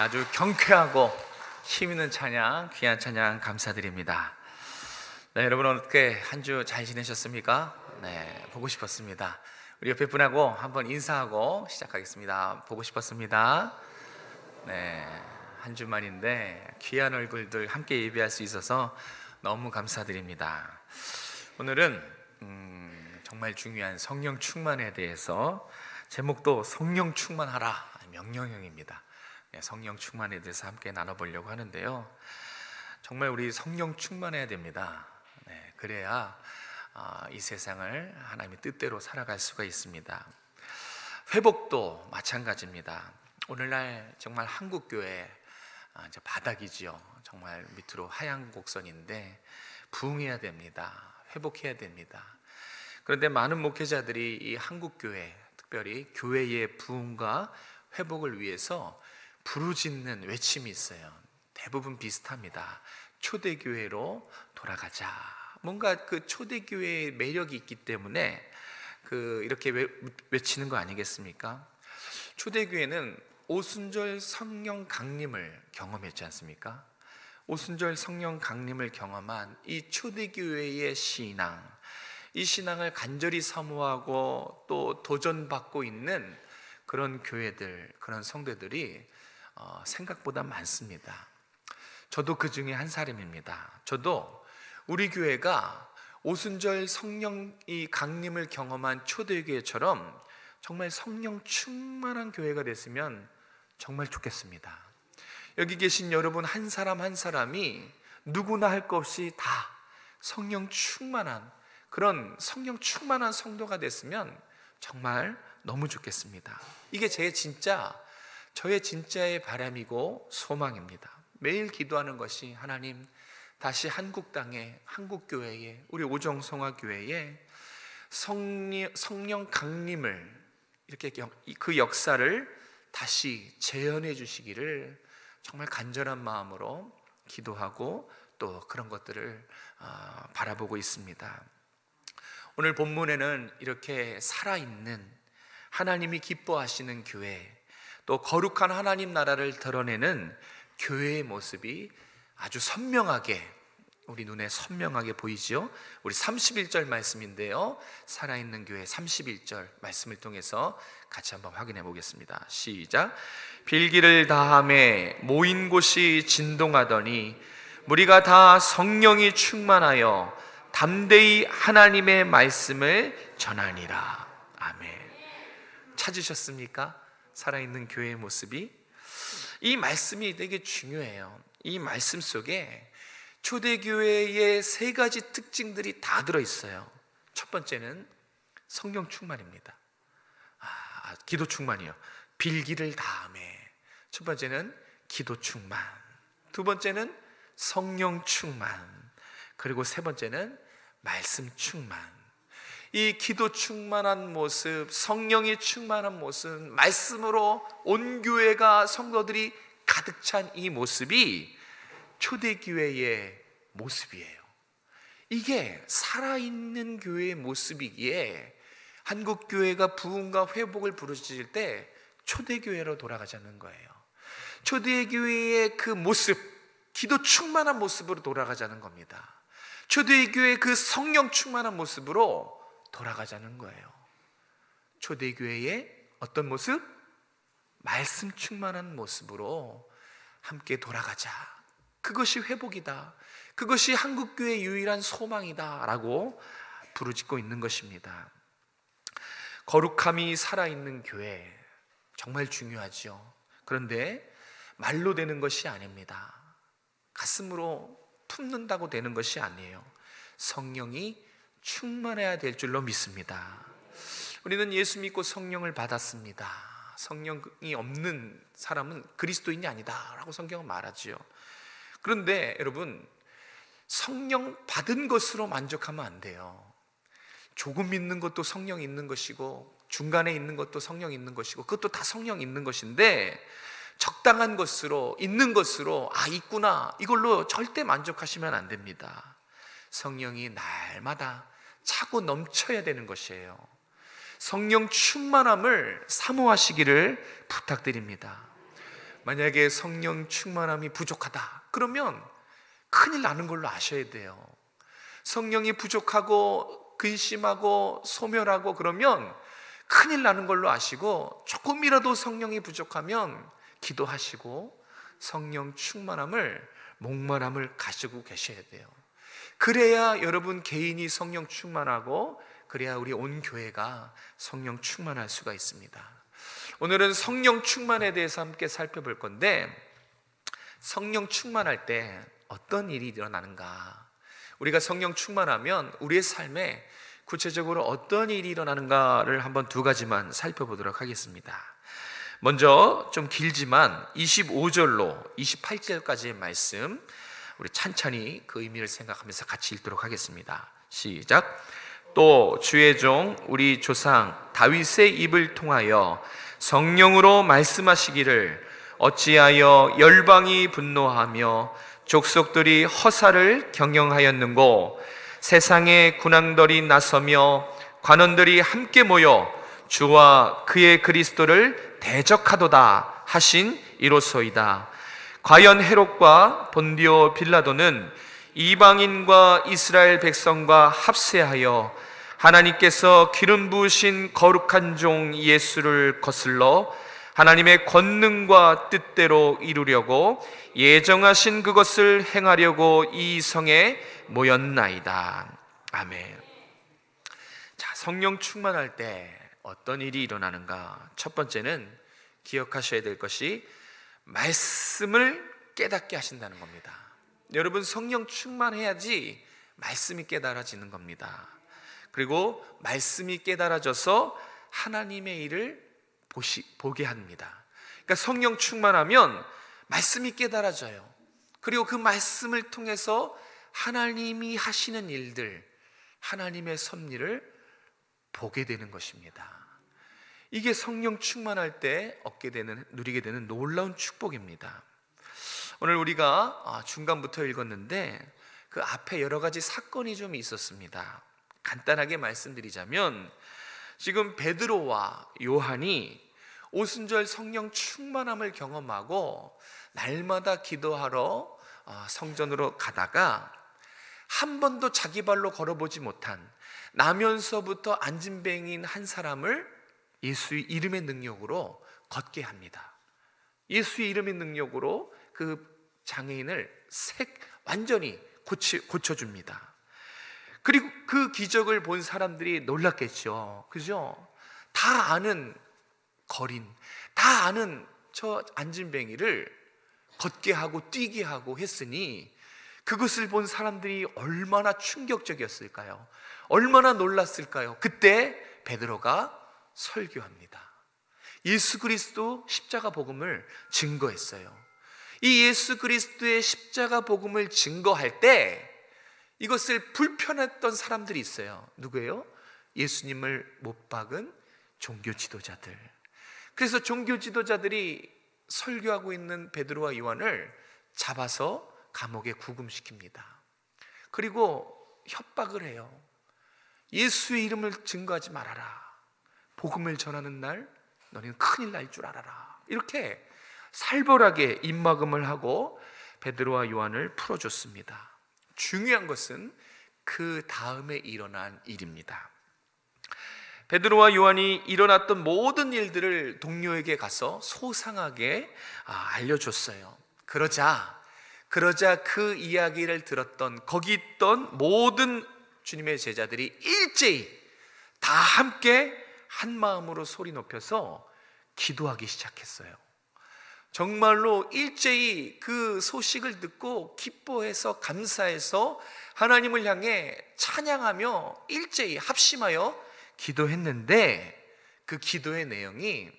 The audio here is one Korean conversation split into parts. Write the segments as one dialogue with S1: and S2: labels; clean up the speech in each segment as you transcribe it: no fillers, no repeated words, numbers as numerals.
S1: 아주 경쾌하고 힘있는 찬양, 귀한 찬양 감사드립니다. 네, 여러분 어떻게 한 주 잘 지내셨습니까? 네, 보고 싶었습니다. 우리 옆에 분하고 한번 인사하고 시작하겠습니다. 보고 싶었습니다. 네, 한 주만인데 귀한 얼굴들 함께 예배할 수 있어서 너무 감사드립니다. 오늘은 정말 중요한 성령 충만에 대해서, 제목도 성령 충만하라, 명령형입니다. 성령 충만에 대해서 함께 나눠보려고 하는데요, 정말 우리 성령 충만해야 됩니다. 그래야 이 세상을 하나님의 뜻대로 살아갈 수가 있습니다. 회복도 마찬가지입니다. 오늘날 정말 한국교회 이제 바닥이지요. 정말 밑으로 하얀 곡선인데 부흥해야 됩니다. 회복해야 됩니다. 그런데 많은 목회자들이 이 한국교회, 특별히 교회의 부흥과 회복을 위해서 부르짖는 외침이 있어요. 대부분 비슷합니다. 초대교회로 돌아가자. 뭔가 그 초대교회의 매력이 있기 때문에 이렇게 외치는 거 아니겠습니까? 초대교회는 오순절 성령 강림을 경험했지 않습니까? 오순절 성령 강림을 경험한 이 초대교회의 신앙, 이 신앙을 간절히 사모하고 또 도전받고 있는 그런 교회들, 그런 성도들이 생각보다 많습니다. 저도 그 중에 한 사람입니다. 저도 우리 교회가 오순절 성령이 강림을 경험한 초대교회처럼 정말 성령 충만한 교회가 됐으면 정말 좋겠습니다. 여기 계신 여러분 한 사람 한 사람이 누구나 할 것 없이 다 성령 충만한, 그런 성령 충만한 성도가 됐으면 정말 너무 좋겠습니다. 이게 저의 진짜의 바람이고 소망입니다. 매일 기도하는 것이, 하나님 다시 한국 땅에, 한국 교회에, 우리 오정성화교회에 성령 강림을, 이렇게 그 역사를 다시 재현해 주시기를 정말 간절한 마음으로 기도하고 또 그런 것들을 바라보고 있습니다. 오늘 본문에는 이렇게 살아있는, 하나님이 기뻐하시는 교회, 또 거룩한 하나님 나라를 드러내는 교회의 모습이 아주 선명하게, 우리 눈에 선명하게 보이죠. 우리 31절 말씀인데요, 살아있는 교회 31절 말씀을 통해서 같이 한번 확인해 보겠습니다. 시작. 빌기를 다하매 모인 곳이 진동하더니 무리가 다 성령이 충만하여 담대히 하나님의 말씀을 전하니라. 아멘. 찾으셨습니까? 살아있는 교회의 모습이. 이 말씀이 되게 중요해요. 이 말씀 속에 초대교회의 세 가지 특징들이 다 들어있어요. 첫 번째는 성령 충만입니다. 기도 충만이요. 빌기를 다하매. 첫 번째는 기도 충만, 두 번째는 성령 충만, 그리고 세 번째는 말씀 충만. 이 기도 충만한 모습, 성령이 충만한 모습, 말씀으로 온 교회가, 성도들이 가득 찬 이 모습이 초대교회의 모습이에요. 이게 살아있는 교회의 모습이기에 한국교회가 부흥과 회복을 부르짖을 때 초대교회로 돌아가자는 거예요. 초대교회의 그 모습, 기도 충만한 모습으로 돌아가자는 겁니다. 초대교회의 그 성령 충만한 모습으로 돌아가자는 거예요. 초대교회의 어떤 모습? 말씀 충만한 모습으로 함께 돌아가자. 그것이 회복이다, 그것이 한국교회의 유일한 소망이다 라고 부르짖고 있는 것입니다. 거룩함이 살아있는 교회, 정말 중요하죠. 그런데 말로 되는 것이 아닙니다. 가슴으로 품는다고 되는 것이 아니에요. 성령이 충만해야 될 줄로 믿습니다. 우리는 예수 믿고 성령을 받았습니다. 성령이 없는 사람은 그리스도인이 아니다 라고 성경은 말하지요. 그런데 여러분, 성령 받은 것으로 만족하면 안 돼요. 조금 있는 것도 성령 있는 것이고, 중간에 있는 것도 성령 있는 것이고, 그것도 다 성령 있는 것인데, 적당한 것으로, 있는 것으로, 있구나, 이걸로 절대 만족하시면 안 됩니다. 성령이 날마다 차고 넘쳐야 되는 것이에요. 성령 충만함을 사모하시기를 부탁드립니다. 만약에 성령 충만함이 부족하다 그러면 큰일 나는 걸로 아셔야 돼요. 성령이 부족하고 근심하고 소멸하고 그러면 큰일 나는 걸로 아시고, 조금이라도 성령이 부족하면 기도하시고 성령 충만함을, 목마름을 가지고 계셔야 돼요. 그래야 여러분 개인이 성령 충만하고, 그래야 우리 온 교회가 성령 충만할 수가 있습니다. 오늘은 성령 충만에 대해서 함께 살펴볼 건데, 성령 충만할 때 어떤 일이 일어나는가, 우리가 성령 충만하면 우리의 삶에 구체적으로 어떤 일이 일어나는가를 한번 두 가지만 살펴보도록 하겠습니다. 먼저 좀 길지만 25절로 28절까지의 말씀, 우리 찬찬히 그 의미를 생각하면서 같이 읽도록 하겠습니다. 시작. 또 주의 종 우리 조상 다윗의 입을 통하여 성령으로 말씀하시기를, 어찌하여 열방이 분노하며 족속들이 허사를 경영하였는고, 세상의 군왕들이 나서며 관원들이 함께 모여 주와 그의 그리스도를 대적하도다 하신 이로소이다. 과연 헤롯과 본디오 빌라도는 이방인과 이스라엘 백성과 합세하여 하나님께서 기름 부으신 거룩한 종 예수를 거슬러 하나님의 권능과 뜻대로 이루려고 예정하신 그것을 행하려고 이 성에 모였나이다. 아멘. 자, 성령 충만할 때 어떤 일이 일어나는가? 첫 번째는 기억하셔야 될 것이 말씀을 깨닫게 하신다는 겁니다. 여러분, 성령 충만해야지 말씀이 깨달아지는 겁니다. 그리고 말씀이 깨달아져서 하나님의 일을 보게 합니다. 그러니까 성령 충만하면 말씀이 깨달아져요. 그리고 그 말씀을 통해서 하나님이 하시는 일들, 하나님의 섭리를 보게 되는 것입니다. 이게 성령 충만할 때 누리게 되는 놀라운 축복입니다. 오늘 우리가 중간부터 읽었는데 그 앞에 여러 가지 사건이 좀 있었습니다. 간단하게 말씀드리자면, 지금 베드로와 요한이 오순절 성령 충만함을 경험하고 날마다 기도하러 성전으로 가다가 한 번도 자기 발로 걸어보지 못한, 나면서부터 안진뱅이인 한 사람을 예수의 이름의 능력으로 걷게 합니다. 예수의 이름의 능력으로 그 장애인을 완전히 고쳐줍니다. 그리고 그 기적을 본 사람들이 놀랐겠죠. 그죠? 다 아는 거린, 다 아는 저 안진뱅이를 걷게 하고 뛰게 하고 했으니 그것을 본 사람들이 얼마나 충격적이었을까요? 얼마나 놀랐을까요? 그때 베드로가 설교합니다. 예수 그리스도 십자가 복음을 증거했어요. 이 예수 그리스도의 십자가 복음을 증거할 때 이것을 불편했던 사람들이 있어요. 누구예요? 예수님을 못 박은 종교 지도자들. 그래서 종교 지도자들이 설교하고 있는 베드로와 요한을 잡아서 감옥에 구금시킵니다. 그리고 협박을 해요. 예수의 이름을 증거하지 말아라. 복음을 전하는 날 너희는 큰일 날 줄 알아라. 이렇게 살벌하게 입막음을 하고 베드로와 요한을 풀어줬습니다. 중요한 것은 그 다음에 일어난 일입니다. 베드로와 요한이 일어났던 모든 일들을 동료에게 가서 소상하게 알려줬어요. 그러자 그 이야기를 들었던 거기 있던 모든 주님의 제자들이 일제히 다 함께 한 마음으로 소리 높여서 기도하기 시작했어요. 정말로 일제히 그 소식을 듣고 기뻐해서 감사해서 하나님을 향해 찬양하며 일제히 합심하여 기도했는데, 그 기도의 내용이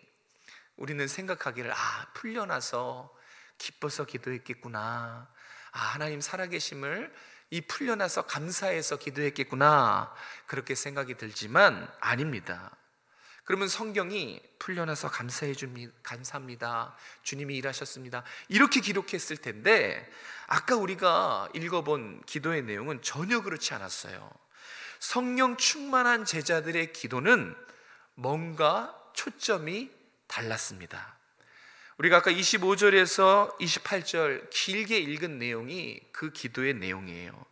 S1: 우리는 생각하기를 풀려나서 기뻐서 기도했겠구나, 하나님 살아계심을 이 풀려나서 감사해서 기도했겠구나, 그렇게 생각이 들지만 아닙니다. 그러면 성경이 풀려나서 감사합니다, 주님이 일하셨습니다, 이렇게 기록했을 텐데, 아까 우리가 읽어본 기도의 내용은 전혀 그렇지 않았어요. 성령 충만한 제자들의 기도는 뭔가 초점이 달랐습니다. 우리가 아까 25절에서 28절 길게 읽은 내용이 그 기도의 내용이에요.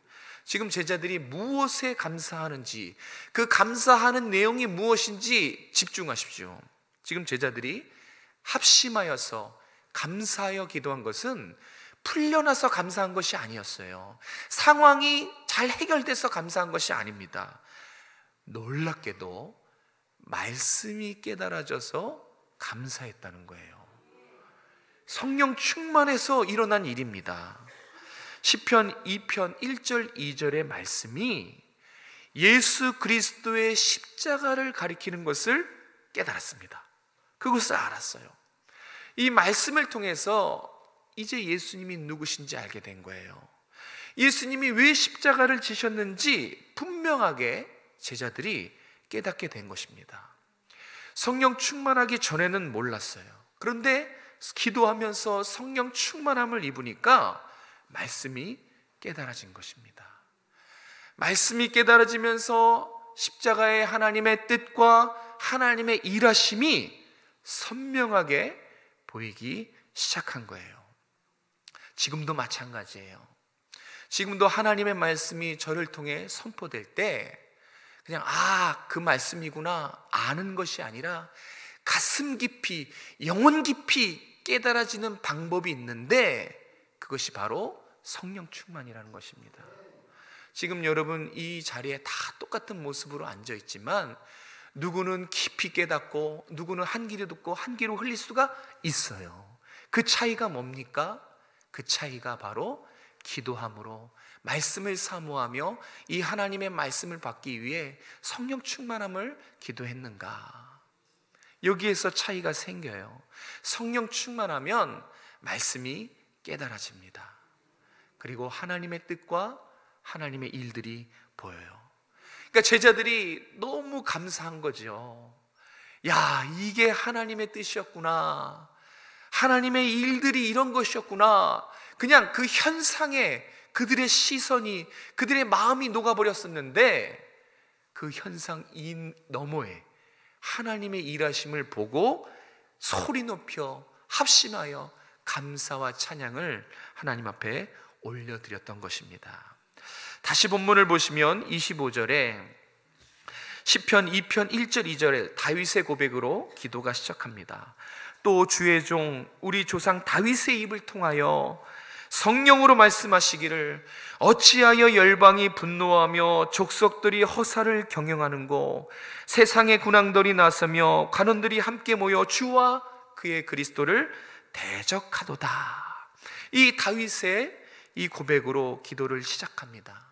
S1: 지금 제자들이 무엇에 감사하는지, 그 감사하는 내용이 무엇인지 집중하십시오. 지금 제자들이 합심하여서 감사하여 기도한 것은 풀려나서 감사한 것이 아니었어요. 상황이 잘 해결돼서 감사한 것이 아닙니다. 놀랍게도 말씀이 깨달아져서 감사했다는 거예요. 성령 충만해서 일어난 일입니다. 시편 2편 1절 2절의 말씀이 예수 그리스도의 십자가를 가리키는 것을 깨달았습니다. 그것을 알았어요. 이 말씀을 통해서 이제 예수님이 누구신지 알게 된 거예요. 예수님이 왜 십자가를 지셨는지 분명하게 제자들이 깨닫게 된 것입니다. 성령 충만하기 전에는 몰랐어요. 그런데 기도하면서 성령 충만함을 입으니까 말씀이 깨달아진 것입니다. 말씀이 깨달아지면서 십자가의 하나님의 뜻과 하나님의 일하심이 선명하게 보이기 시작한 거예요. 지금도 마찬가지예요. 지금도 하나님의 말씀이 저를 통해 선포될 때 그냥 그 말씀이구나 아는 것이 아니라 가슴 깊이, 영혼 깊이 깨달아지는 방법이 있는데 그것이 바로 성령 충만이라는 것입니다. 지금 여러분 이 자리에 다 똑같은 모습으로 앉아 있지만 누구는 깊이 깨닫고 누구는 한 귀로 듣고 한 귀로 흘릴 수가 있어요. 그 차이가 뭡니까? 그 차이가 바로 기도함으로 말씀을 사모하며 이 하나님의 말씀을 받기 위해 성령 충만함을 기도했는가? 여기에서 차이가 생겨요. 성령 충만하면 말씀이 깨달아집니다. 그리고 하나님의 뜻과 하나님의 일들이 보여요. 그러니까 제자들이 너무 감사한 거죠. 야, 이게 하나님의 뜻이었구나. 하나님의 일들이 이런 것이었구나. 그냥 그 현상에 그들의 시선이, 그들의 마음이 녹아버렸었는데 그 현상 이 너머에 하나님의 일하심을 보고 소리 높여 합심하여 감사와 찬양을 하나님 앞에 올려드렸던 것입니다. 다시 본문을 보시면 25절에 시편 2편 1절 2절에 다윗의 고백으로 기도가 시작합니다. 또 주의 종 우리 조상 다윗의 입을 통하여 성령으로 말씀하시기를 어찌하여 열방이 분노하며 족속들이 허사를 경영하는고 세상의 군왕들이 나서며 관원들이 함께 모여 주와 그의 그리스도를 대적하도다. 이 다윗의 이 고백으로 기도를 시작합니다.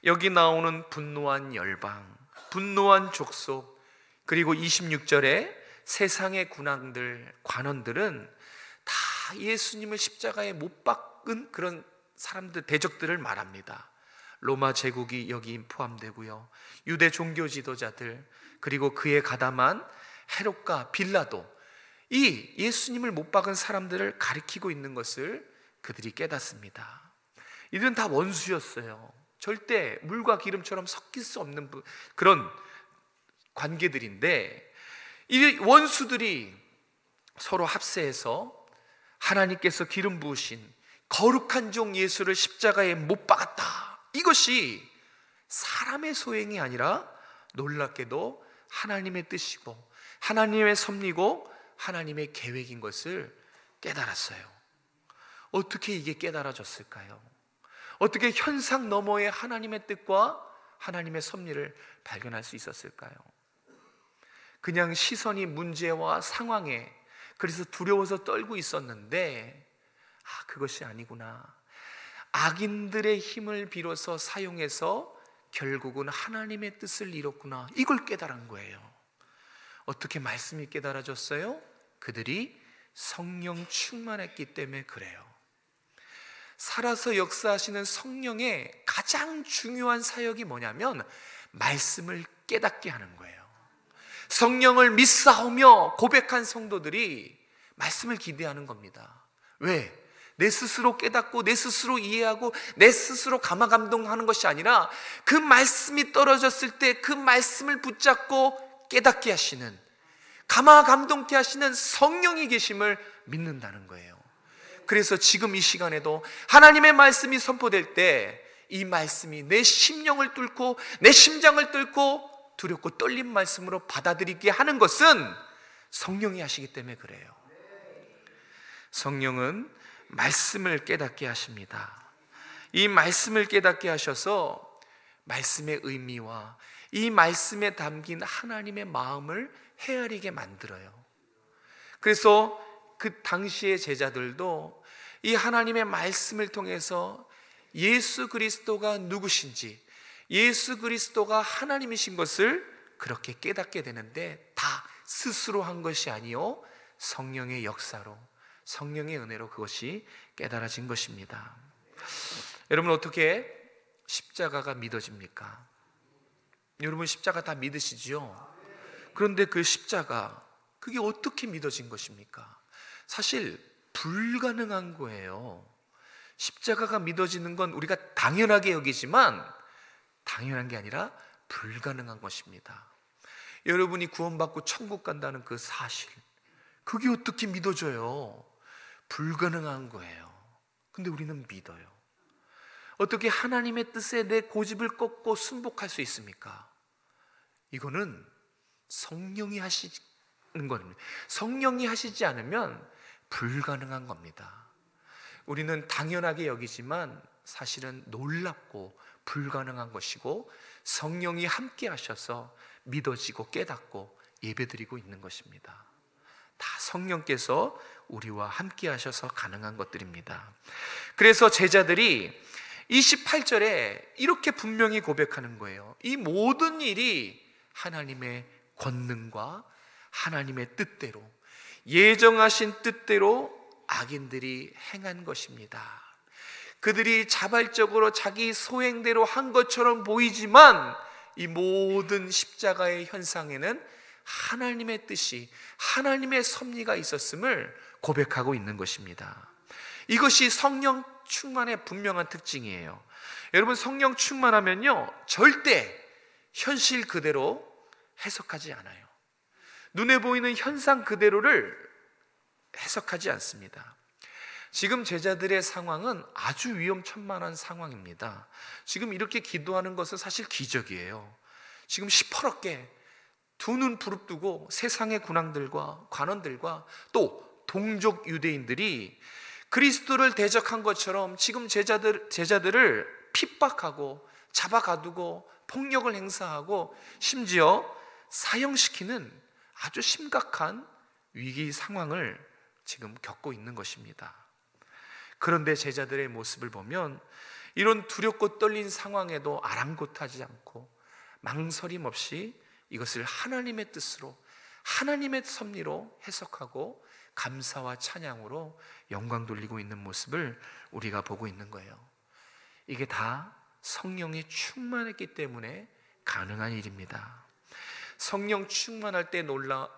S1: 여기 나오는 분노한 열방, 분노한 족속, 그리고 26절에 세상의 군왕들, 관원들은 다 예수님을 십자가에 못 박은 그런 사람들, 대적들을 말합니다. 로마 제국이 여기 포함되고요, 유대 종교 지도자들, 그리고 그에 가담한 헤롯과 빌라도, 이 예수님을 못 박은 사람들을 가리키고 있는 것을 그들이 깨닫습니다. 이들은 다 원수였어요. 절대 물과 기름처럼 섞일 수 없는 그런 관계들인데, 이 원수들이 서로 합세해서 하나님께서 기름 부으신 거룩한 종 예수를 십자가에 못 박았다. 이것이 사람의 소행이 아니라 놀랍게도 하나님의 뜻이고 하나님의 섭리고 하나님의 계획인 것을 깨달았어요. 어떻게 이게 깨달아졌을까요? 어떻게 현상 너머의 하나님의 뜻과 하나님의 섭리를 발견할 수 있었을까요? 그냥 시선이 문제와 상황에, 그래서 두려워서 떨고 있었는데 그것이 아니구나. 악인들의 힘을 빌어서 사용해서 결국은 하나님의 뜻을 이뤘구나. 이걸 깨달은 거예요. 어떻게 말씀이 깨달아졌어요? 그들이 성령 충만했기 때문에 그래요. 살아서 역사하시는 성령의 가장 중요한 사역이 뭐냐면 말씀을 깨닫게 하는 거예요. 성령을 믿사오며 고백한 성도들이 말씀을 기대하는 겁니다. 왜? 내 스스로 깨닫고 내 스스로 이해하고 내 스스로 감화감동하는 것이 아니라 그 말씀이 떨어졌을 때 그 말씀을 붙잡고 깨닫게 하시는, 감화감동케 하시는 성령이 계심을 믿는다는 거예요. 그래서 지금 이 시간에도 하나님의 말씀이 선포될 때 이 말씀이 내 심령을 뚫고 내 심장을 뚫고 두렵고 떨린 말씀으로 받아들이게 하는 것은 성령이 하시기 때문에 그래요. 성령은 말씀을 깨닫게 하십니다. 이 말씀을 깨닫게 하셔서 말씀의 의미와 이 말씀에 담긴 하나님의 마음을 헤아리게 만들어요. 그래서 그 당시의 제자들도 이 하나님의 말씀을 통해서 예수 그리스도가 누구신지, 예수 그리스도가 하나님이신 것을 그렇게 깨닫게 되는데, 다 스스로 한 것이 아니요 성령의 역사로, 성령의 은혜로 그것이 깨달아진 것입니다. 여러분, 어떻게 십자가가 믿어집니까? 여러분, 십자가 다 믿으시지요? 그런데 그 십자가, 그게 어떻게 믿어진 것입니까? 사실 불가능한 거예요. 십자가가 믿어지는 건 우리가 당연하게 여기지만 당연한 게 아니라 불가능한 것입니다. 여러분이 구원받고 천국 간다는 그 사실, 그게 어떻게 믿어져요? 불가능한 거예요. 근데 우리는 믿어요. 어떻게 하나님의 뜻에 내 고집을 꺾고 순복할 수 있습니까? 이거는 성령이 하시는 겁니다. 성령이 하시지 않으면 불가능한 겁니다. 우리는 당연하게 여기지만 사실은 놀랍고 불가능한 것이고, 성령이 함께 하셔서 믿어지고 깨닫고 예배드리고 있는 것입니다. 다 성령께서 우리와 함께 하셔서 가능한 것들입니다. 그래서 제자들이 28절에 이렇게 분명히 고백하는 거예요. 이 모든 일이 하나님의 권능과 하나님의 뜻대로, 예정하신 뜻대로 악인들이 행한 것입니다. 그들이 자발적으로 자기 소행대로 한 것처럼 보이지만 이 모든 십자가의 현상에는 하나님의 뜻이, 하나님의 섭리가 있었음을 고백하고 있는 것입니다. 이것이 성령 충만의 분명한 특징이에요. 여러분, 성령 충만하면요 절대 현실 그대로 해석하지 않아요. 눈에 보이는 현상 그대로를 해석하지 않습니다. 지금 제자들의 상황은 아주 위험천만한 상황입니다. 지금 이렇게 기도하는 것은 사실 기적이에요. 지금 시퍼렇게 두 눈 부릅뜨고 세상의 군왕들과 관원들과 또 동족 유대인들이 그리스도를 대적한 것처럼 지금 제자들을 핍박하고 잡아가두고 폭력을 행사하고 심지어 사형시키는 아주 심각한 위기 상황을 지금 겪고 있는 것입니다. 그런데 제자들의 모습을 보면 이런 두렵고 떨린 상황에도 아랑곳하지 않고 망설임 없이 이것을 하나님의 뜻으로, 하나님의 섭리로 해석하고 감사와 찬양으로 영광 돌리고 있는 모습을 우리가 보고 있는 거예요. 이게 다 성령이 충만했기 때문에 가능한 일입니다. 성령 충만할 때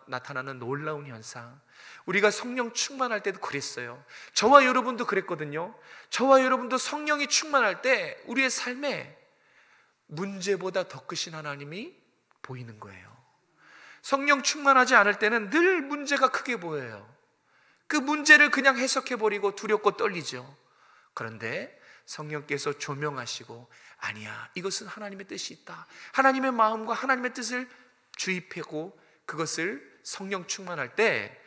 S1: 나타나는 놀라운 현상, 우리가 성령 충만할 때도 그랬어요. 저와 여러분도 그랬거든요. 저와 여러분도 성령이 충만할 때 우리의 삶에 문제보다 더 크신 하나님이 보이는 거예요. 성령 충만하지 않을 때는 늘 문제가 크게 보여요. 그 문제를 그냥 해석해버리고 두렵고 떨리죠. 그런데 성령께서 조명하시고, 아니야, 이것은 하나님의 뜻이 있다, 하나님의 마음과 하나님의 뜻을 주입하고 그것을 성령 충만할 때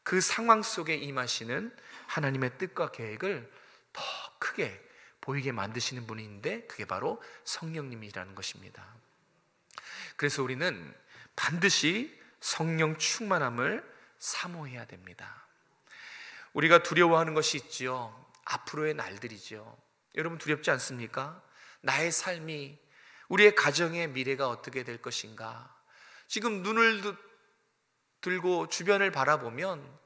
S1: 그 상황 속에 임하시는 하나님의 뜻과 계획을 더 크게 보이게 만드시는 분인데, 그게 바로 성령님이라는 것입니다. 그래서 우리는 반드시 성령 충만함을 사모해야 됩니다. 우리가 두려워하는 것이 있지요. 앞으로의 날들이죠. 여러분, 두렵지 않습니까? 나의 삶이, 우리의 가정의 미래가 어떻게 될 것인가. 지금 눈을 들고 주변을 바라보면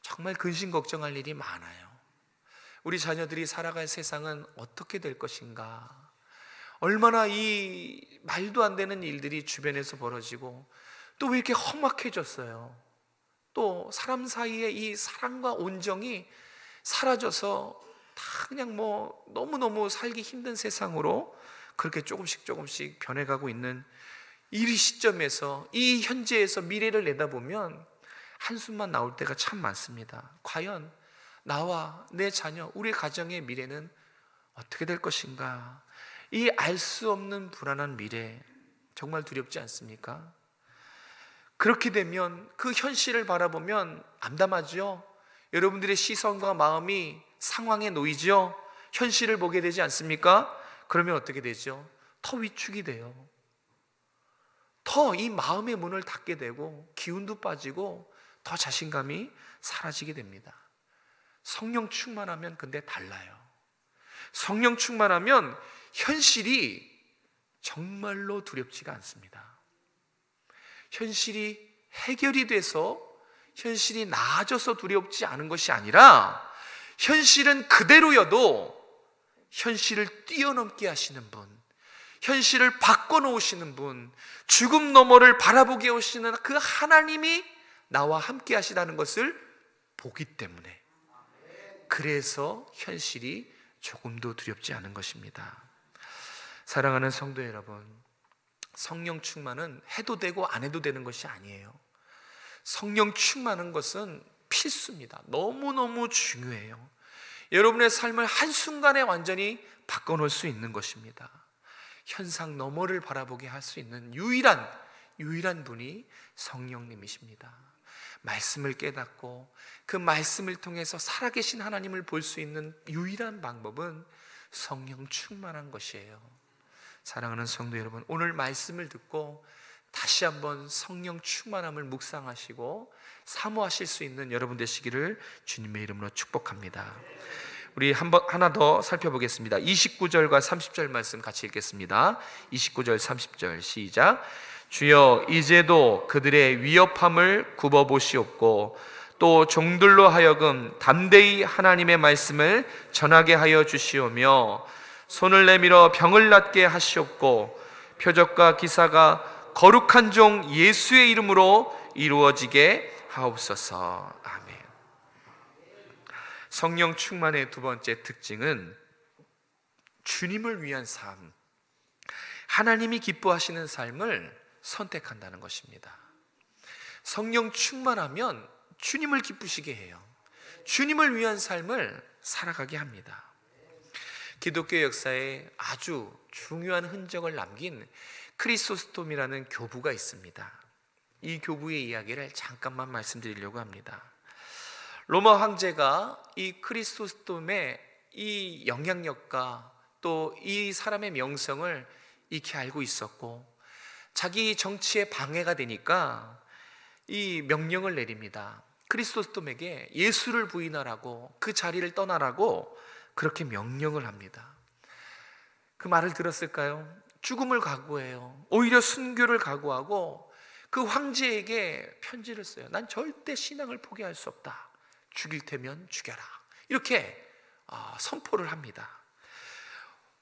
S1: 정말 근심 걱정할 일이 많아요. 우리 자녀들이 살아갈 세상은 어떻게 될 것인가. 얼마나 이 말도 안 되는 일들이 주변에서 벌어지고, 또 왜 이렇게 험악해졌어요. 또 사람 사이에 이 사랑과 온정이 사라져서 다 그냥 뭐 너무너무 살기 힘든 세상으로 그렇게 조금씩 변해가고 있는 이 시점에서, 이 현재에서 미래를 내다보면 한숨만 나올 때가 참 많습니다. 과연 나와 내 자녀, 우리 가정의 미래는 어떻게 될 것인가? 이 알 수 없는 불안한 미래, 정말 두렵지 않습니까? 그렇게 되면 그 현실을 바라보면 암담하죠. 여러분들의 시선과 마음이 상황에 놓이죠. 현실을 보게 되지 않습니까? 그러면 어떻게 되죠? 더 위축이 돼요. 더 이 마음의 문을 닫게 되고 기운도 빠지고 더 자신감이 사라지게 됩니다. 성령 충만하면 근데 달라요. 성령 충만하면 현실이 정말로 두렵지가 않습니다. 현실이 해결이 돼서, 현실이 나아져서 두렵지 않은 것이 아니라 현실은 그대로여도 현실을 뛰어넘게 하시는 분, 현실을 바꿔놓으시는 분, 죽음 너머를 바라보게 하시는 그 하나님이 나와 함께 하시다는 것을 보기 때문에, 그래서 현실이 조금도 두렵지 않은 것입니다. 사랑하는 성도 여러분, 성령 충만은 해도 되고 안 해도 되는 것이 아니에요. 성령 충만한 것은 필수입니다. 너무너무 중요해요. 여러분의 삶을 한순간에 완전히 바꿔놓을 수 있는 것입니다. 현상 너머를 바라보게 할 수 있는 유일한 분이 성령님이십니다. 말씀을 깨닫고 그 말씀을 통해서 살아계신 하나님을 볼 수 있는 유일한 방법은 성령 충만한 것이에요. 사랑하는 성도 여러분, 오늘 말씀을 듣고 다시 한번 성령 충만함을 묵상하시고 사모하실 수 있는 여러분 되시기를 주님의 이름으로 축복합니다. 우리 하나 더 살펴보겠습니다. 29절과 30절 말씀 같이 읽겠습니다. 29절 30절 시작. 주여 이제도 그들의 위협함을 굽어보시옵고 또 종들로 하여금 담대히 하나님의 말씀을 전하게 하여 주시오며 손을 내밀어 병을 낫게 하시옵고 표적과 기사가 거룩한 종 예수의 이름으로 이루어지게 하옵소서. 아멘. 성령 충만의 두 번째 특징은 주님을 위한 삶, 하나님이 기뻐하시는 삶을 선택한다는 것입니다. 성령 충만하면 주님을 기쁘시게 해요. 주님을 위한 삶을 살아가게 합니다. 기독교 역사에 아주 중요한 흔적을 남긴 크리소스톰이라는 교부가 있습니다. 이 교부의 이야기를 잠깐만 말씀드리려고 합니다. 로마 황제가 이 크리소스톰의 이 영향력과 또 이 사람의 명성을 익히 알고 있었고, 자기 정치에 방해가 되니까 이 명령을 내립니다. 크리소스톰에게 예수를 부인하라고, 그 자리를 떠나라고 그렇게 명령을 합니다. 그 말을 들었을까요? 죽음을 각오해요. 오히려 순교를 각오하고 그 황제에게 편지를 써요. 난 절대 신앙을 포기할 수 없다. 죽일 테면 죽여라. 이렇게 선포를 합니다.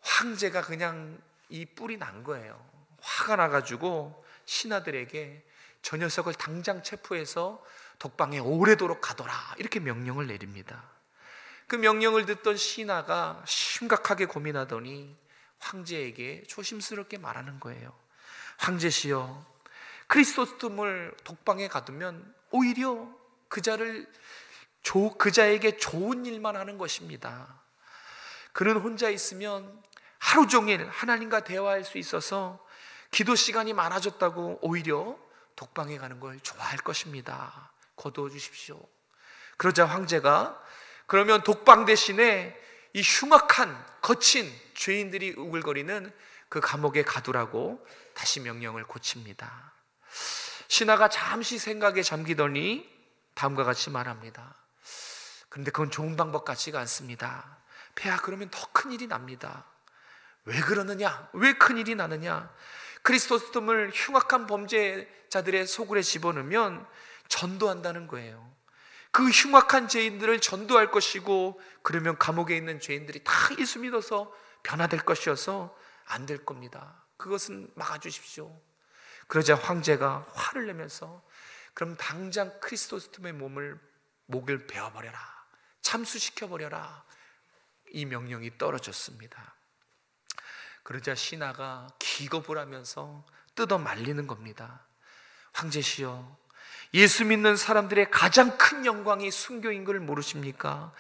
S1: 황제가 그냥 이 뿔이 난 거예요. 화가 나가지고 신하들에게 저 녀석을 당장 체포해서 독방에 오래도록 가둬라, 이렇게 명령을 내립니다. 그 명령을 듣던 신하가 심각하게 고민하더니 황제에게 조심스럽게 말하는 거예요. 황제시여, 크리소스톰을 독방에 가두면 오히려 그 자에게 좋은 일만 하는 것입니다. 그는 혼자 있으면 하루 종일 하나님과 대화할 수 있어서 기도 시간이 많아졌다고 오히려 독방에 가는 걸 좋아할 것입니다. 거두어 주십시오. 그러자 황제가 그러면 독방 대신에 이 흉악한 거친 죄인들이 우글거리는 그 감옥에 가두라고 다시 명령을 고칩니다. 신하가 잠시 생각에 잠기더니 다음과 같이 말합니다. 그런데 그건 좋은 방법 같지가 않습니다. 폐하, 그러면 더 큰일이 납니다. 왜 그러느냐? 왜 큰일이 나느냐? 크리소스톰을 흉악한 범죄자들의 소굴에 집어넣으면 전도한다는 거예요. 그 흉악한 죄인들을 전도할 것이고, 그러면 감옥에 있는 죄인들이 다 예수 믿어서 변화될 것이어서 안 될 겁니다. 그것은 막아주십시오. 그러자 황제가 화를 내면서 그럼 당장 크리소스톰의 목을 베어버려라, 참수시켜버려라, 이 명령이 떨어졌습니다. 그러자 신하가 기겁을 하면서 뜯어 말리는 겁니다. 황제시여, 예수 믿는 사람들의 가장 큰 영광이 순교인 걸 모르십니까?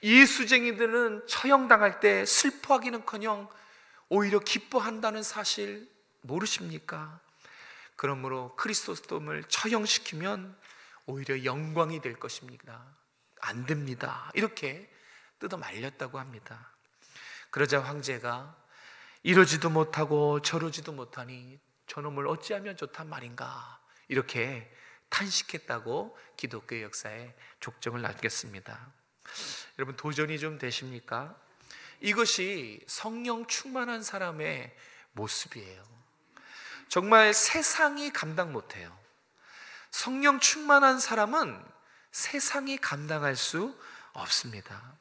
S1: 예수쟁이들은 처형당할 때 슬퍼하기는커녕 오히려 기뻐한다는 사실 모르십니까? 그러므로 그리스도를 처형시키면 오히려 영광이 될 것입니다. 안 됩니다. 이렇게 뜯어 말렸다고 합니다. 그러자 황제가 이러지도 못하고 저러지도 못하니 저놈을 어찌하면 좋단 말인가, 이렇게 탄식했다고 기독교의 역사에 족적을 남겼습니다. 여러분, 도전이 좀 되십니까? 이것이 성령 충만한 사람의 모습이에요. 정말 세상이 감당 못해요. 성령 충만한 사람은 세상이 감당할 수 없습니다.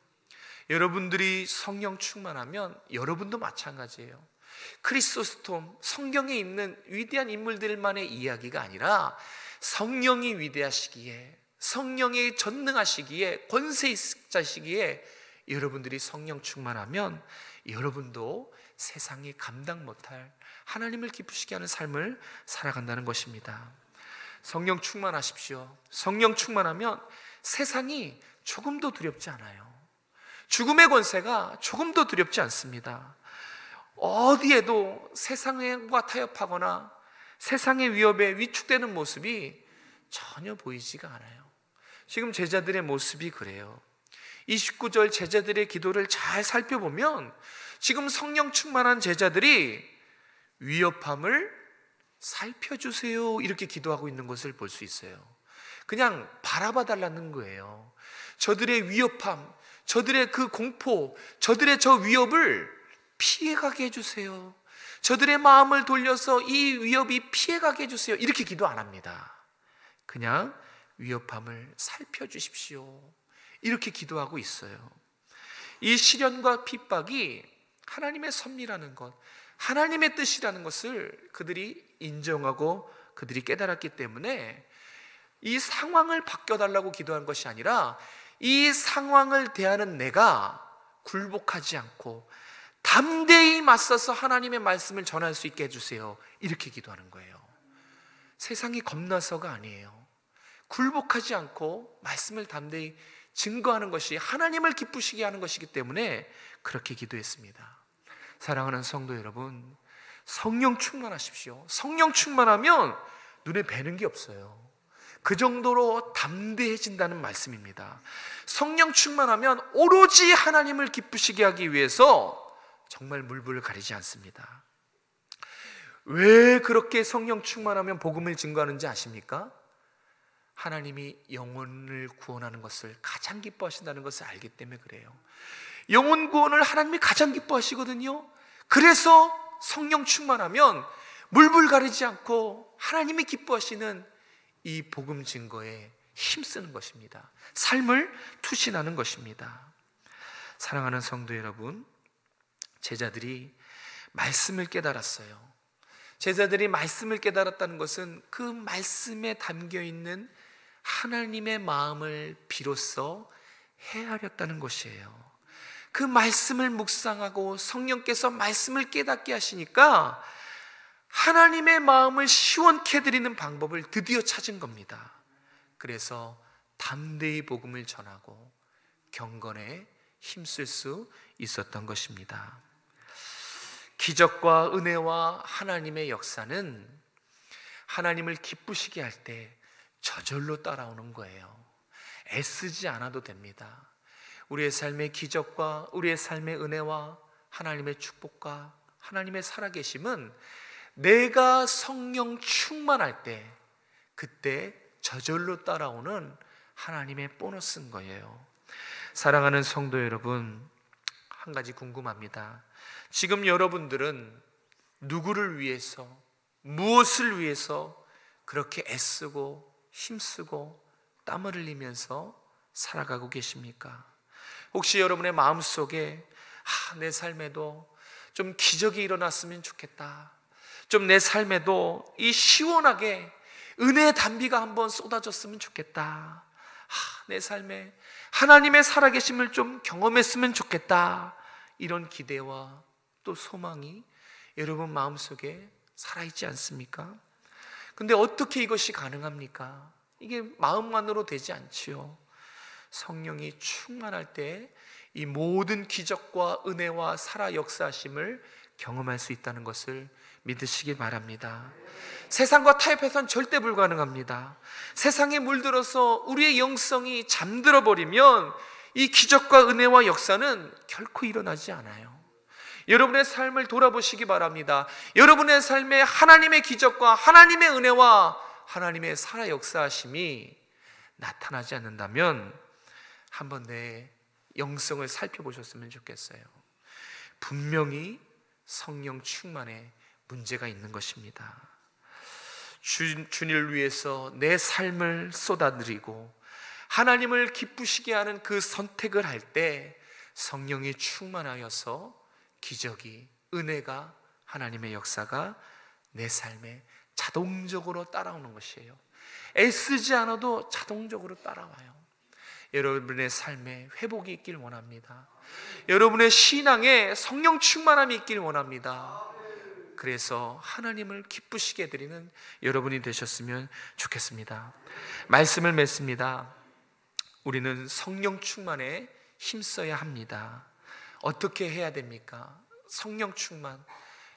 S1: 여러분들이 성령 충만하면 여러분도 마찬가지예요. 크리소스톰, 성경에 있는 위대한 인물들만의 이야기가 아니라 성령이 위대하시기에, 성령이 전능하시기에, 권세 있으시기에 여러분들이 성령 충만하면 여러분도 세상이 감당 못할 하나님을 기쁘시게 하는 삶을 살아간다는 것입니다. 성령 충만하십시오. 성령 충만하면 세상이 조금도 두렵지 않아요. 죽음의 권세가 조금도 두렵지 않습니다. 어디에도 세상과 타협하거나 세상의 위협에 위축되는 모습이 전혀 보이지가 않아요. 지금 제자들의 모습이 그래요. 29절 제자들의 기도를 잘 살펴보면 지금 성령 충만한 제자들이 위협함을 살펴주세요, 이렇게 기도하고 있는 것을 볼 수 있어요. 그냥 바라봐 달라는 거예요. 저들의 위협함, 저들의 그 공포, 저들의 저 위협을 피해가게 해주세요. 저들의 마음을 돌려서 이 위협이 피해가게 해주세요, 이렇게 기도 안 합니다. 그냥 위협함을 살펴주십시오, 이렇게 기도하고 있어요. 이 시련과 핍박이 하나님의 섭리라는 것, 하나님의 뜻이라는 것을 그들이 인정하고 그들이 깨달았기 때문에 이 상황을 바뀌어달라고 기도한 것이 아니라 이 상황을 대하는 내가 굴복하지 않고 담대히 맞서서 하나님의 말씀을 전할 수 있게 해주세요, 이렇게 기도하는 거예요. 세상이 겁나서가 아니에요. 굴복하지 않고 말씀을 담대히 증거하는 것이 하나님을 기쁘시게 하는 것이기 때문에 그렇게 기도했습니다. 사랑하는 성도 여러분, 성령 충만하십시오. 성령 충만하면 눈에 뵈는 게 없어요. 그 정도로 담대해진다는 말씀입니다. 성령 충만하면 오로지 하나님을 기쁘시게 하기 위해서 정말 물불을 가리지 않습니다. 왜 그렇게 성령 충만하면 복음을 증거하는지 아십니까? 하나님이 영혼을 구원하는 것을 가장 기뻐하신다는 것을 알기 때문에 그래요. 영혼 구원을 하나님이 가장 기뻐하시거든요. 그래서 성령 충만하면 물불 가리지 않고 하나님이 기뻐하시는 이 복음 증거에 힘쓰는 것입니다. 삶을 투신하는 것입니다. 사랑하는 성도 여러분, 제자들이 말씀을 깨달았어요. 제자들이 말씀을 깨달았다는 것은 그 말씀에 담겨있는 하나님의 마음을 비로소 헤아렸다는 것이에요. 그 말씀을 묵상하고 성령께서 말씀을 깨닫게 하시니까 하나님의 마음을 시원케 해드리는 방법을 드디어 찾은 겁니다. 그래서 담대히 복음을 전하고 경건에 힘쓸 수 있었던 것입니다. 기적과 은혜와 하나님의 역사는 하나님을 기쁘시게 할 때 저절로 따라오는 거예요. 애쓰지 않아도 됩니다. 우리의 삶의 기적과 우리의 삶의 은혜와 하나님의 축복과 하나님의 살아계심은 내가 성령 충만할 때 그때 저절로 따라오는 하나님의 보너스인 거예요. 사랑하는 성도 여러분, 한 가지 궁금합니다. 지금 여러분들은 누구를 위해서, 무엇을 위해서 그렇게 애쓰고 힘쓰고 땀을 흘리면서 살아가고 계십니까? 혹시 여러분의 마음속에 내 삶에도 좀 기적이 일어났으면 좋겠다, 좀 내 삶에도 이 시원하게 은혜의 단비가 한번 쏟아졌으면 좋겠다, 내 삶에 하나님의 살아계심을 좀 경험했으면 좋겠다, 이런 기대와 또 소망이 여러분 마음속에 살아있지 않습니까? 근데 어떻게 이것이 가능합니까? 이게 마음만으로 되지 않지요. 성령이 충만할 때 이 모든 기적과 은혜와 살아 역사하심을 경험할 수 있다는 것을 믿으시기 바랍니다. 세상과 타협해서는 절대 불가능합니다. 세상에 물들어서 우리의 영성이 잠들어 버리면 이 기적과 은혜와 역사는 결코 일어나지 않아요. 여러분의 삶을 돌아보시기 바랍니다. 여러분의 삶에 하나님의 기적과 하나님의 은혜와 하나님의 살아 역사하심이 나타나지 않는다면 한번 내 영성을 살펴보셨으면 좋겠어요. 분명히 성령 충만에 문제가 있는 것입니다. 주님을 위해서 내 삶을 쏟아드리고 하나님을 기쁘시게 하는 그 선택을 할 때 성령이 충만하여서 기적이, 은혜가, 하나님의 역사가 내 삶에 자동적으로 따라오는 것이에요. 애쓰지 않아도 자동적으로 따라와요. 여러분의 삶에 회복이 있길 원합니다. 여러분의 신앙에 성령 충만함이 있길 원합니다. 그래서 하나님을 기쁘시게 해드리는 여러분이 되셨으면 좋겠습니다. 말씀을 맺습니다. 우리는 성령 충만에 힘써야 합니다. 어떻게 해야 됩니까? 성령 충만,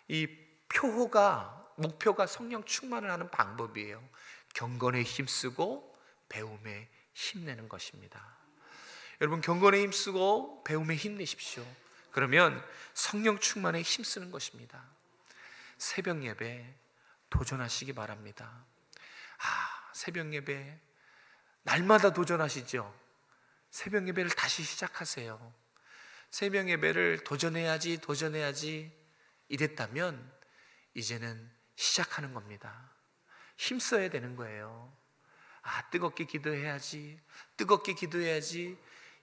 S1: 이 목표가 성령 충만을 하는 방법이에요. 경건에 힘쓰고 배움에 힘내는 것입니다. 여러분, 경건에 힘쓰고 배움에 힘내십시오. 그러면 성령 충만에 힘쓰는 것입니다. 새벽 예배 도전하시기 바랍니다. 새벽 예배 날마다 도전하시죠. 새벽 예배를 다시 시작하세요. 새벽 예배를 도전해야지 이랬다면 이제는 시작하는 겁니다. 힘써야 되는 거예요. 뜨겁게 기도해야지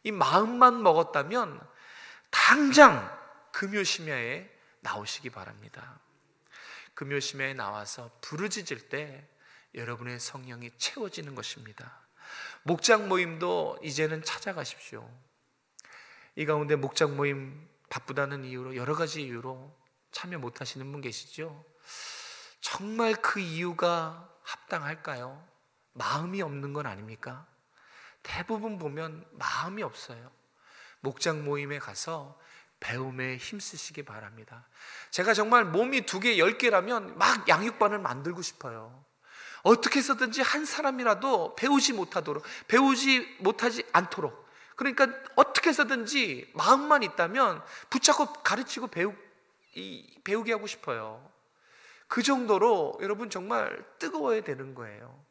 S1: 이 마음만 먹었다면 당장 금요심야에 나오시기 바랍니다. 금요심야에 나와서 부르짖을 때 여러분의 성령이 채워지는 것입니다. 목장 모임도 이제는 찾아가십시오. 이 가운데 목장 모임 바쁘다는 이유로, 여러 가지 이유로 참여 못하시는 분 계시죠? 정말 그 이유가 합당할까요? 마음이 없는 건 아닙니까? 대부분 보면 마음이 없어요. 목장 모임에 가서 배움에 힘쓰시기 바랍니다. 제가 정말 몸이 2개, 10개라면 막 양육반을 만들고 싶어요. 어떻게 해서든지 한 사람이라도 배우지 못하지 않도록, 그러니까 어떻게 해서든지 마음만 있다면 붙잡고 가르치고 배우게 하고 싶어요. 그 정도로 여러분 정말 뜨거워야 되는 거예요.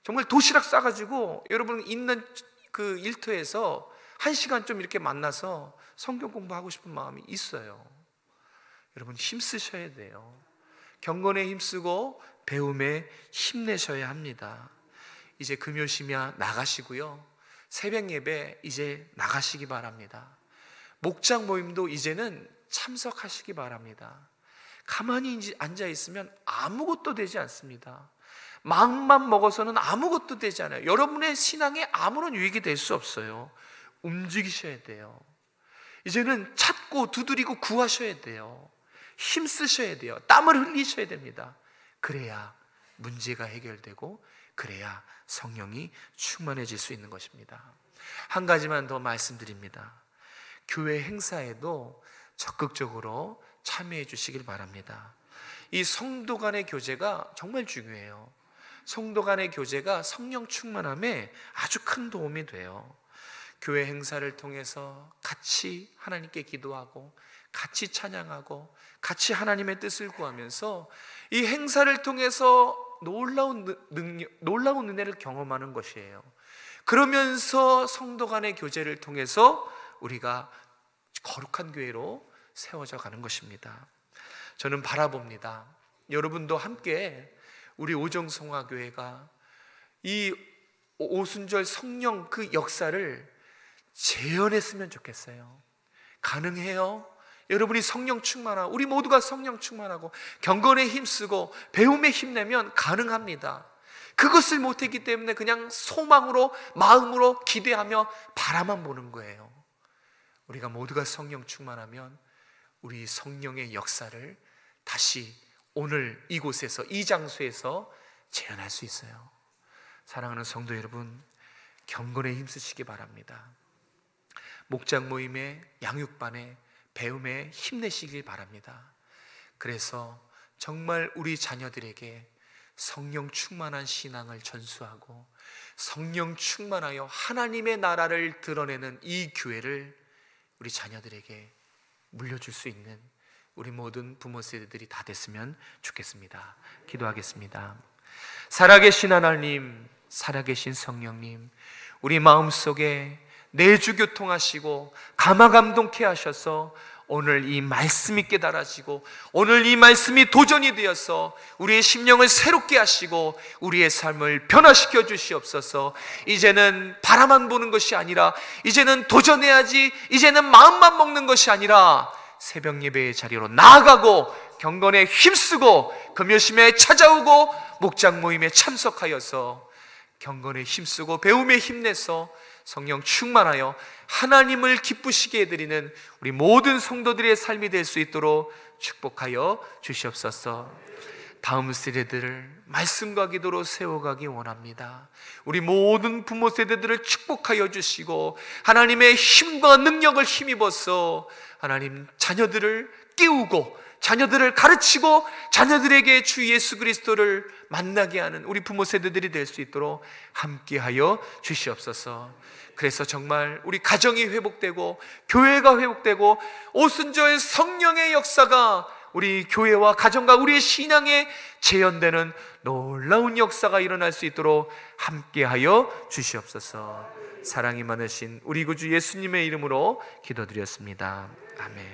S1: 정말 도시락 싸가지고 여러분 있는 그 일터에서 1시간 좀 이렇게 만나서 성경 공부하고 싶은 마음이 있어요. 여러분 힘쓰셔야 돼요. 경건에 힘쓰고 배움에 힘내셔야 합니다. 이제 금요심야 나가시고요, 새벽 예배 이제 나가시기 바랍니다. 목장 모임도 이제는 참석하시기 바랍니다. 가만히 앉아 있으면 아무것도 되지 않습니다. 마음만 먹어서는 아무것도 되지 않아요. 여러분의 신앙에 아무런 유익이 될 수 없어요. 움직이셔야 돼요. 이제는 찾고 두드리고 구하셔야 돼요. 힘쓰셔야 돼요. 땀을 흘리셔야 됩니다. 그래야 문제가 해결되고 그래야 성령이 충만해질 수 있는 것입니다. 한 가지만 더 말씀드립니다. 교회 행사에도 적극적으로 참여해 주시길 바랍니다. 이 성도 간의 교제가 정말 중요해요. 성도 간의 교제가 성령 충만함에 아주 큰 도움이 돼요. 교회 행사를 통해서 같이 하나님께 기도하고 같이 찬양하고 같이 하나님의 뜻을 구하면서 이 행사를 통해서 놀라운 은혜를 경험하는 것이에요. 그러면서 성도 간의 교제를 통해서 우리가 거룩한 교회로 세워져 가는 것입니다. 저는 바라봅니다. 여러분도 함께 우리 오정성화교회가 이 오순절 성령 그 역사를 재현했으면 좋겠어요. 가능해요? 여러분이 성령 충만하고 우리 모두가 성령 충만하고 경건에 힘쓰고 배움에 힘내면 가능합니다. 그것을 못했기 때문에 그냥 소망으로 마음으로 기대하며 바라만 보는 거예요. 우리가 모두가 성령 충만하면 우리 성령의 역사를 다시 오늘 이곳에서, 이 장소에서 재현할 수 있어요. 사랑하는 성도 여러분, 경건에 힘쓰시기 바랍니다. 목장 모임에, 양육반에, 배움에 힘내시길 바랍니다. 그래서 정말 우리 자녀들에게 성령 충만한 신앙을 전수하고 성령 충만하여 하나님의 나라를 드러내는 이 교회를 우리 자녀들에게 물려줄 수 있는 우리 모든 부모 세대들이 다 됐으면 좋겠습니다. 기도하겠습니다. 살아계신 하나님, 살아계신 성령님, 우리 마음속에 내주교통하시고 감화감동케 하셔서 오늘 이 말씀이 깨달아지고 오늘 이 말씀이 도전이 되어서 우리의 심령을 새롭게 하시고 우리의 삶을 변화시켜 주시옵소서. 이제는 바라만 보는 것이 아니라 이제는 도전해야지, 이제는 마음만 먹는 것이 아니라 새벽 예배의 자리로 나아가고 경건에 힘쓰고 금요심에 찾아오고 목장 모임에 참석하여서 경건에 힘쓰고 배움에 힘내서 성령 충만하여 하나님을 기쁘시게 해드리는 우리 모든 성도들의 삶이 될 수 있도록 축복하여 주시옵소서. 다음 세대들을 말씀과 기도로 세워가기 원합니다. 우리 모든 부모 세대들을 축복하여 주시고 하나님의 힘과 능력을 힘입어서 하나님 자녀들을 깨우고 자녀들을 가르치고 자녀들에게 주 예수 그리스도를 만나게 하는 우리 부모 세대들이 될 수 있도록 함께하여 주시옵소서. 그래서 정말 우리 가정이 회복되고 교회가 회복되고 오순절 성령의 역사가 우리 교회와 가정과 우리의 신앙에 재현되는 놀라운 역사가 일어날 수 있도록 함께하여 주시옵소서. 사랑이 많으신 우리 구주 예수님의 이름으로 기도드렸습니다. 아멘.